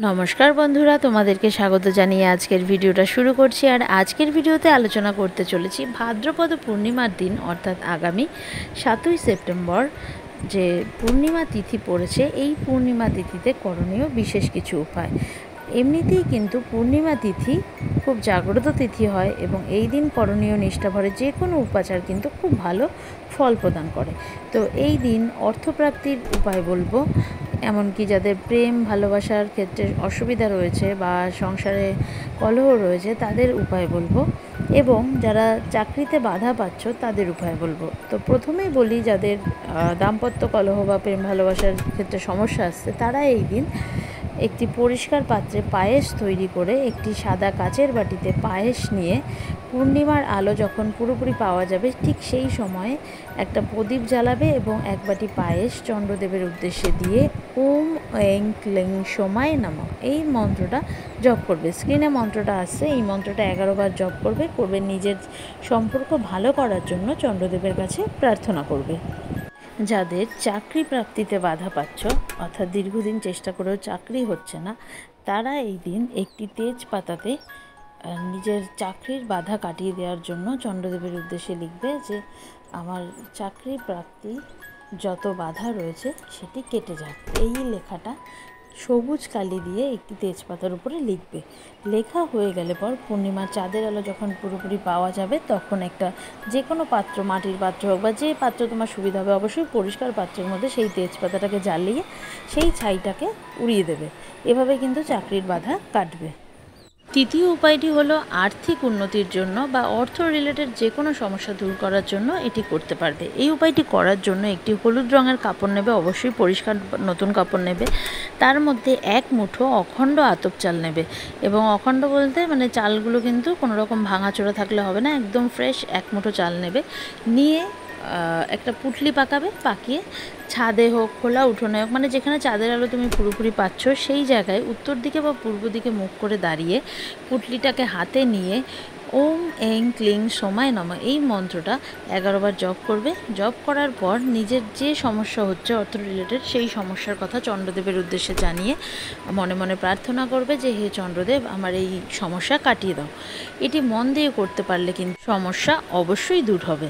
নমস্কার বন্ধুরা, তোমাদেরকে স্বাগত জানিয়ে আজকের ভিডিওটা শুরু করছি। আর আজকের ভিডিওতে আলোচনা করতে চলেছি ভাদ্রপদ পূর্ণিমার দিন অর্থাৎ আগামী 7ই সেপ্টেম্বর যে পূর্ণিমা তিথি পড়েছে, এই পূর্ণিমা তিথিতে করণীয় বিশেষ কিছু উপায়। এমনিতেই কিন্তু পূর্ণিমা তিথি খুব জাগ্রত তিথি হয় এবং এই দিন করণীয় নিষ্ঠাভরে যে কোনো উপাচার কিন্তু খুব ভালো ফল প্রদান করে। তো এই দিন অর্থপ্রাপ্তির উপায় বলবো, এমনকি যাদের প্রেম ভালোবাসার ক্ষেত্রে অসুবিধা রয়েছে বা সংসারে কলহ রয়েছে তাদের উপায় বলবো, এবং যারা চাকরিতে বাধা পাচ্ছ তাদের উপায় বলবো। তো প্রথমেই বলি, যাদের দাম্পত্য কলহ বা প্রেম ভালোবাসার ক্ষেত্রে সমস্যা আসছে তারা এই দিন একটি পরিষ্কার পাত্রে পায়েস তৈরি করে একটি সাদা কাচের বাটিতে পায়েস নিয়ে পূর্ণিমার আলো যখন পুরোপুরি পাওয়া যাবে ঠিক সেই সময়ে একটা প্রদীপ জ্বালাবে এবং এক বাটি পায়েস চন্দ্রদেবের উদ্দেশ্যে দিয়ে ওম এং ক্লিং সোমায় নমঃ এই মন্ত্রটা জপ করবে। স্ক্রিনে মন্ত্রটা আসছে, এই মন্ত্রটা 11 বার জপ করবে। নিজের সম্পর্ক ভালো করার জন্য চন্দ্রদেবের কাছে প্রার্থনা করবে। যাদের চাকরি প্রাপ্তিতে বাধা পাচ্ছ, অর্থাৎ দীর্ঘদিন চেষ্টা করেও চাকরি হচ্ছে না, তারা এই দিন একটি তেজপাতাতে নিজের চাকরির বাধা কাটিয়ে দেওয়ার জন্য চন্দ্রদেবের উদ্দেশ্যে লিখবে যে আমার চাকরি প্রাপ্তি যত বাধা রয়েছে সেটি কেটে যাক। এই লেখাটা সবুজ কালি দিয়ে একটি তেজপাতার উপরে লিখবে। লেখা হয়ে গেলে পর পূর্ণিমার চাঁদের আলো যখন পুরোপুরি পাওয়া যাবে তখন একটা যে কোনো পাত্র, মাটির পাত্র হোক বা যে পাত্র তোমার সুবিধা হবে, অবশ্যই পরিষ্কার পাত্রের মধ্যে সেই তেজপাতাটাকে জ্বালিয়ে সেই ছাইটাকে উড়িয়ে দেবে। এভাবে কিন্তু চাকরির বাধা কাটবে। তৃতীয় উপায়টি হলো আর্থিক উন্নতির জন্য বা অর্থ রিলেটেড যে কোনো সমস্যা দূর করার জন্য এটি করতে পারবে। এই উপায়টি করার জন্য একটি হলুদ রঙের কাপড় নেবে, অবশ্যই পরিষ্কার নতুন কাপড় নেবে। তার মধ্যে এক মুঠো অখণ্ড আতপ চাল নেবে, এবং অখণ্ড বলতে মানে চালগুলো কিন্তু কোনো রকম ভাঙাচোরা থাকলে হবে না, একদম ফ্রেশ এক মুঠো চাল নেবে। নিয়ে একটা পুঁটলি পাকিয়ে ছাদে হোক খোলা উঠোনে হোক, মানে যেখানে চাঁদের আলো তুমি পুরোপুরি পাচ্ছ সেই জায়গায় উত্তর দিকে বা পূর্ব দিকে মুখ করে দাঁড়িয়ে পুঁটলিটাকে হাতে নিয়ে ওম এং ক্লিং সোমায় নমঃ এই মন্ত্রটা 11 বার জপ করবে। জপ করার পর নিজের যে সমস্যা হচ্ছে অর্থ রিলেটেড সেই সমস্যার কথা চন্দ্রদেবের উদ্দেশ্যে জানিয়ে মনে মনে প্রার্থনা করবে যে হে চন্দ্রদেব, আমার এই সমস্যা কাটিয়ে দাও। এটি মন দিয়ে করতে পারলে কিন্তু সমস্যা অবশ্যই দূর হবে।